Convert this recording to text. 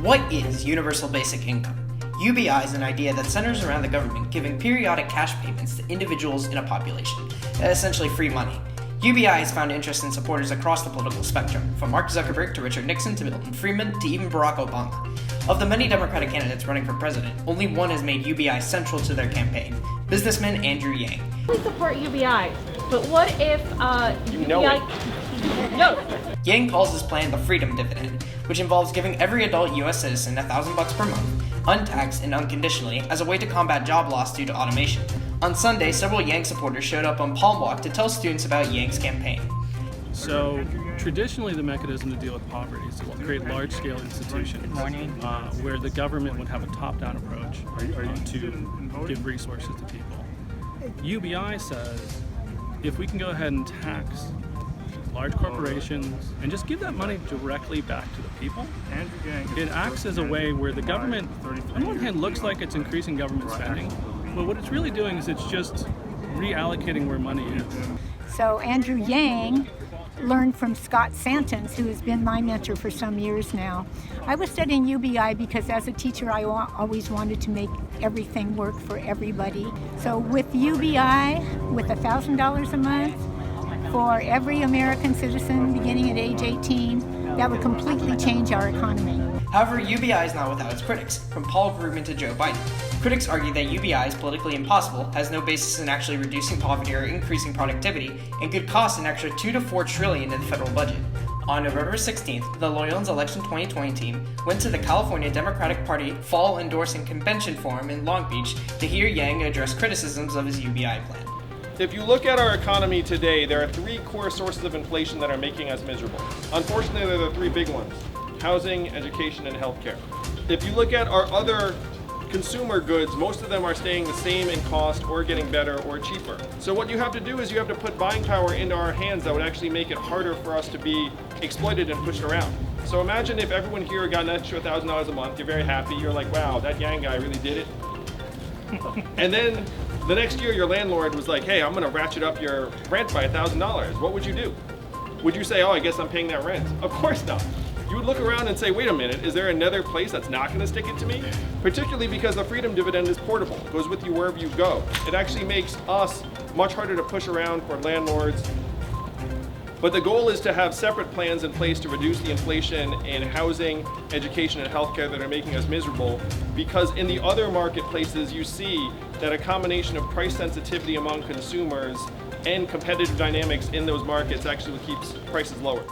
What is universal basic income? UBI is an idea that centers around the government giving periodic cash payments to individuals in a population, essentially free money. UBI has found interest in supporters across the political spectrum, from Mark Zuckerberg to Richard Nixon to Milton Friedman to even Barack Obama. Of the many Democratic candidates running for president, only one has made UBI central to their campaign, businessman Andrew Yang. We support UBI, but what if UBI... Yang calls his plan the Freedom Dividend, which involves giving every adult U.S. citizen $1,000 per month, untaxed and unconditionally, as a way to combat job loss due to automation. On Sunday, several Yang supporters showed up on Palm Walk to tell students about Yang's campaign. So, traditionally the mechanism to deal with poverty is to create large-scale institutions where the government would have a top-down approach to give resources to people. UBI says, if we can go ahead and tax large corporations and just give that money directly back to the people, it acts as a way where the government, on one hand, looks like it's increasing government spending, but what it's really doing is it's just reallocating where money is. So Andrew Yang learned from Scott Santens, who has been my mentor for some years now. I was studying UBI because as a teacher I always wanted to make everything work for everybody. So with UBI, with $1,000 a month, for every American citizen beginning at age 18, that would completely change our economy. However, UBI is not without its critics, from Paul Krugman to Joe Biden. Critics argue that UBI is politically impossible, has no basis in actually reducing poverty or increasing productivity, and could cost an extra $2 to $4 trillion in the federal budget. On November 16th, the Loyal's Election 2020 team went to the California Democratic Party Fall Endorsing Convention Forum in Long Beach to hear Yang address criticisms of his UBI plan. If you look at our economy today, there are three core sources of inflation that are making us miserable. Unfortunately, they're the three big ones: housing, education, and healthcare. If you look at our other consumer goods, most of them are staying the same in cost or getting better or cheaper. So what you have to do is you have to put buying power into our hands that would actually make it harder for us to be exploited and pushed around. So imagine if everyone here got an extra $1,000 a month, you're very happy, you're like, wow, that Yang guy really did it. And then the next year your landlord was like, hey, I'm gonna ratchet up your rent by $1,000. What would you do? Would you say, oh, I guess I'm paying that rent? Of course not. You would look around and say, wait a minute, is there another place that's not gonna stick it to me? Particularly because the Freedom Dividend is portable, it goes with you wherever you go. It actually makes us much harder to push around for landlords. But the goal is to have separate plans in place to reduce the inflation in housing, education, and healthcare that are making us miserable, because in the other marketplaces you see that a combination of price sensitivity among consumers and competitive dynamics in those markets actually keeps prices lower.